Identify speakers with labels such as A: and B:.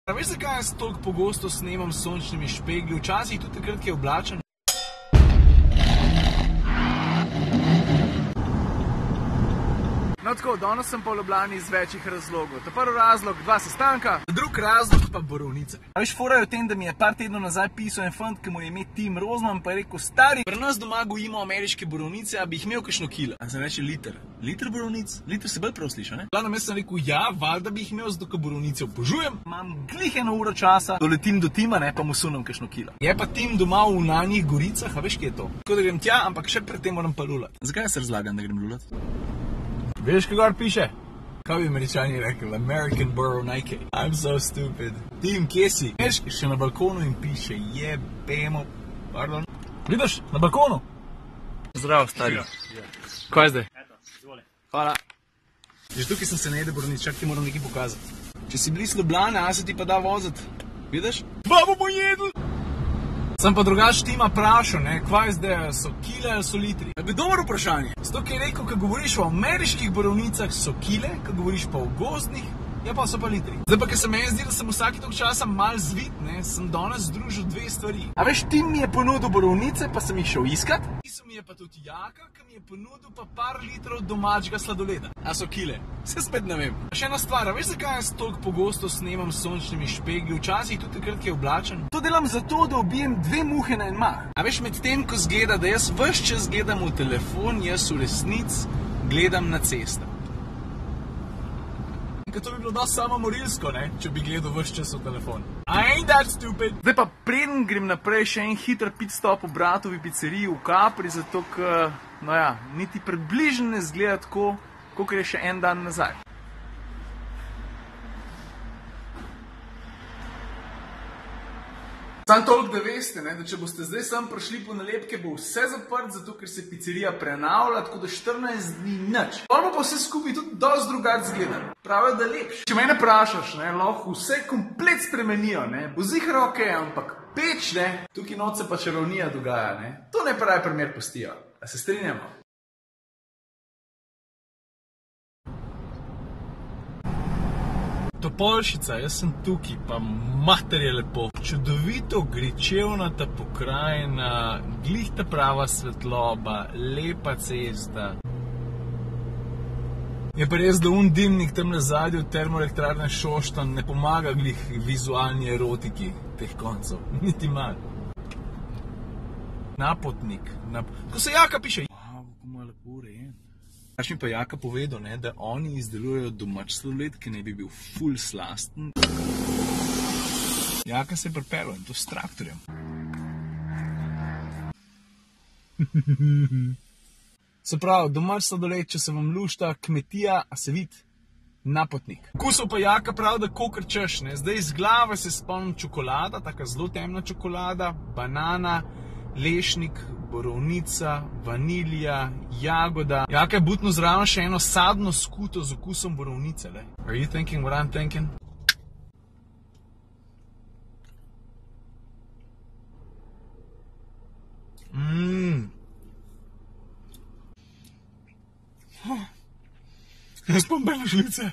A: A veš, zakaj jaz toliko pogosto snemam s sončnimi špegli, včasih tudi takrat, ki je oblačen? No tako, danes sem pa v Ljubljani iz večjih razlogov. Ta prvi razlog, 2 sestanka, drug razlog pa borovnice. A veš, fora je v tem, da mi je par tednov nazaj pisal en fant, ki mu je ime Tim Rozman, pa je rekel, stari, pri nas doma gojimo ameriške borovnice, a bi jih imel kakšno kilo. A sem reče liter. Liter borovnic? Liter se bolj prav sliša, ne? Glavno, jaz sem rekel, ja, valjda bi jih imel, zato ker borovnice obožujem. Imam glih 1 uro časa, doletim do Tima, ne, pa mu sunem kakšno kilo. Je pa Tim doma v Nanjih Goricah, a veš, kje je to? Tako da grem tja, ampak še pred tem moram pa lulat. Zakaj se razlagam, da grem lulat? Veš, kaj gor piše? Kaj bi Američani rekli? American Borough Nike. I'm so stupid. Tim, kje si? Veš, še na balkonu in piše, jebemo. Pardon. Vidiš, na balkonu? Zdravo, stari. Kaj je zdaj?
B: Eto, izvoli.
A: Hvala. Veš, tukaj sem se ne jede borovnic, čak ti moram nekaj pokazati. Če si blizu Ljubljane, a se ti pa da voziti? Vidiš? Dva bomo jedli! Sem pa drugač Tima vprašal, ne, kvaj zdaj, so kile ali so litri? Je bi dobro vprašanje. Zato, ki je rekel, ko govoriš o ameriških borovnicah, so kile, ko govoriš pa o gozdnih, ja pa so pa litri. Zdaj pa, ker se meni zdi, da sem vsaki tog časa mal zvit, ne, sem danes združil 2 stvari. A veš, Tim mi je ponudil borovnice, pa sem jih šel iskat. Pisal mi je pa tudi Jaka, ki mi je ponudil pa par litrov domačega sladoleda. A so kile? Se spet ne vem. A še ena stvar, a veš, zakaj jaz toliko pogosto snemam s sončnimi špegli, včasih tudi takrat, ki je oblačen? To delam zato, da ubijem 2 muhe na en mah. A veš, med tem, ko zgleda, da jaz ves čas gledam v telefon, jaz v resnic gledam na cesto. To bi bilo dosti samomorilsko, ne, če bi gledal ves čas v telefon. I ain't that stupid. Zdaj pa preden grem naprej, še en hiter pit stop v bratovi pizzeriji v Capri, zato ker, no ja, niti približno ne zgleda tako, kakor je še en dan nazaj. Sam toliko, da veste, ne, da če boste zdaj sem prišli po nalepke, bo vse zaprt, zato ker se pizzerija prenavlja, tako da 14 dni nič. Ono pa vse skupaj tudi dosti drugače zgleda. Pravijo, da je lepše. Če mene vprašaš, ne, lahko vse komplet spremenijo, ne, bo ziher okej, ampak peč, ne, tukaj noč se pa čarovnija dogaja, ne. To ne pravi primer pustijo. A se strinjamo? Topolšica, jaz sem tukaj, pa mater je lepo. Čudovito gričevnata pokrajina, glih ta prava svetloba, lepa cesta. Je pa res, da dimnik tam na zadju termoelektrarne Šoštanj ne pomaga glih vizualni erotiki teh koncev, niti malo. Napotnik. Ko se Jaka piše. Wow, kako ima lepo urejen. Až mi pa Jaka povedal, ne, da oni izdelujejo domač sladoled, ki naj bi bil ful slasten. Jaka se je pripeljal in to s traktorjem. Se pravi, domač sladoled, če se vam lušta, kmetija, a se vid, napotnik. Kusov pa Jaka pravi, da kokr češ, ne. Zdaj iz glave se spomnim čokolada, taka zelo temna čokolada, banana, lešnik, borovnica, vanilija, jagoda. Jaka je butno zraven še eno sadno skuto z okusom borovnice, le. Are you thinking what I'm thinking? Jaz pa bele žlice.